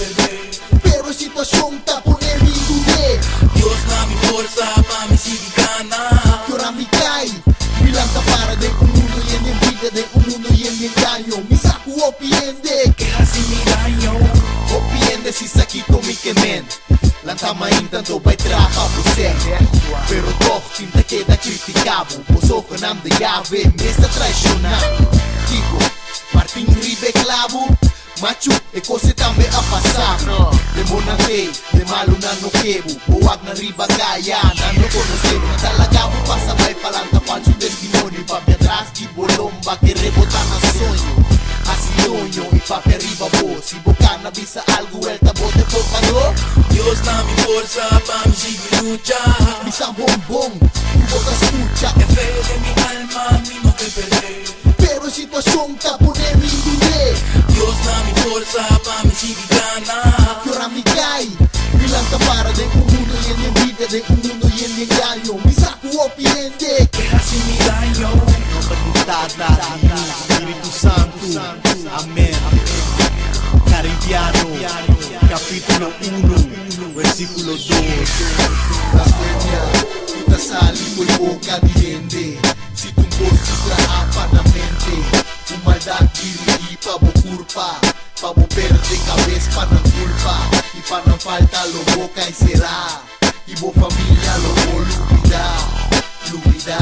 perder. Pero a sitwasyon tapunin mindude. Diyos na mi forza, pamisigana. Que ahora me cae Milanta para de un mundo y en vida de un mundo y en engaño. Mi saco opiende Que así mi daño. Opiende si sakito mi kemen. Lantama tanto vai trapa você. Pero toch tinta queda criticado. Poso con am de llave me está traicionando. Digo, Martin Ribe clavo. Macho, e cose tambe a passar. De monate, de malo na no quebo. Boag na riba gaya, na no conocebo. Talagabo passa vai palanta falso testimonio. Papi atrás que bolomba que rebota na sonho. Así ñoño y papi arriba vos. Si boca na visa algo, vuelta bote por favor. Dios na mi forza, pamisigmi lucha. Misa bombón, tu boca escucha. Que fe de mi alma, mi no que perder. Pero en situación tapuné mi dudé. Dios na mi forza, pamisigana. Que ahora me cae Milanta para de un mundo y en vida de un mundo y en engaño. Mi saco opiende Que así mi daño. Tata, Espíritu Santo, amén. Caribiano, capítulo 1, versículo 2. La sueña, puta sal y fue boca dirende. Si tu voz apa na mente, tu maldad diri pa bo culpa, pa bo perde cabeza pa na culpa, y pa na falta lo boca y será, y bo familia lo bo lubida.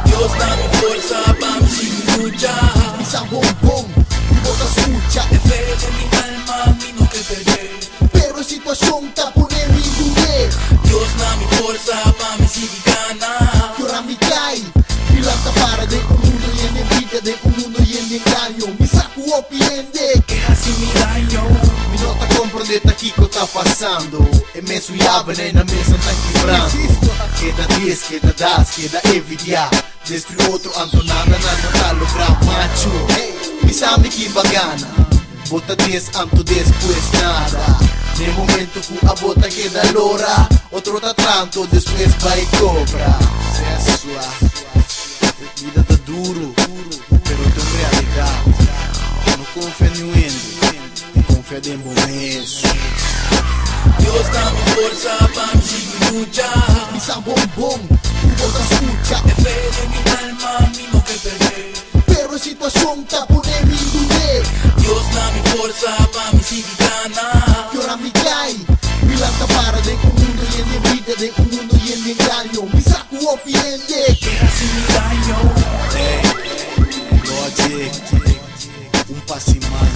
Dios na mi forza, pamisigmi lucha. Misa bombón, tu boca escucha. Que fe de mi alma, mi no que perder. Pero en situación tapuné mi dudé. Dios na mi forza, pamisigana. Que ahora me cae Milanta para de un mundo y en vida de un mundo y en engaño. Mi saco opiende Que así mi daño. Mi nota comprende aqui que tá passando. É mesmo e na mesa tá quebrando. Queda 10, queda 10, queda envidia. Destrui outro antonada na tá lograr macho. Mi sabe que bagana. Bota 10 anto después nada. No momento que a bota queda lora, outro tá tranto, depois vai cobra. Sua vida tá duro, pero tem realidade. Não confia no ende, confia em bom mês. Dios na mi forza, pamisigmi lucha. Misa bombón, tu boca escucha. Que fe de mi alma, mi no que perder. Pero en situación tapuné mi dudé. Dios na mi forza, pamisigana. Que ahora me cae Milanta para de un mundo y en vida de un mundo y en engaño. Mi saco opiende Que así mi daño. Logic, un pasimán.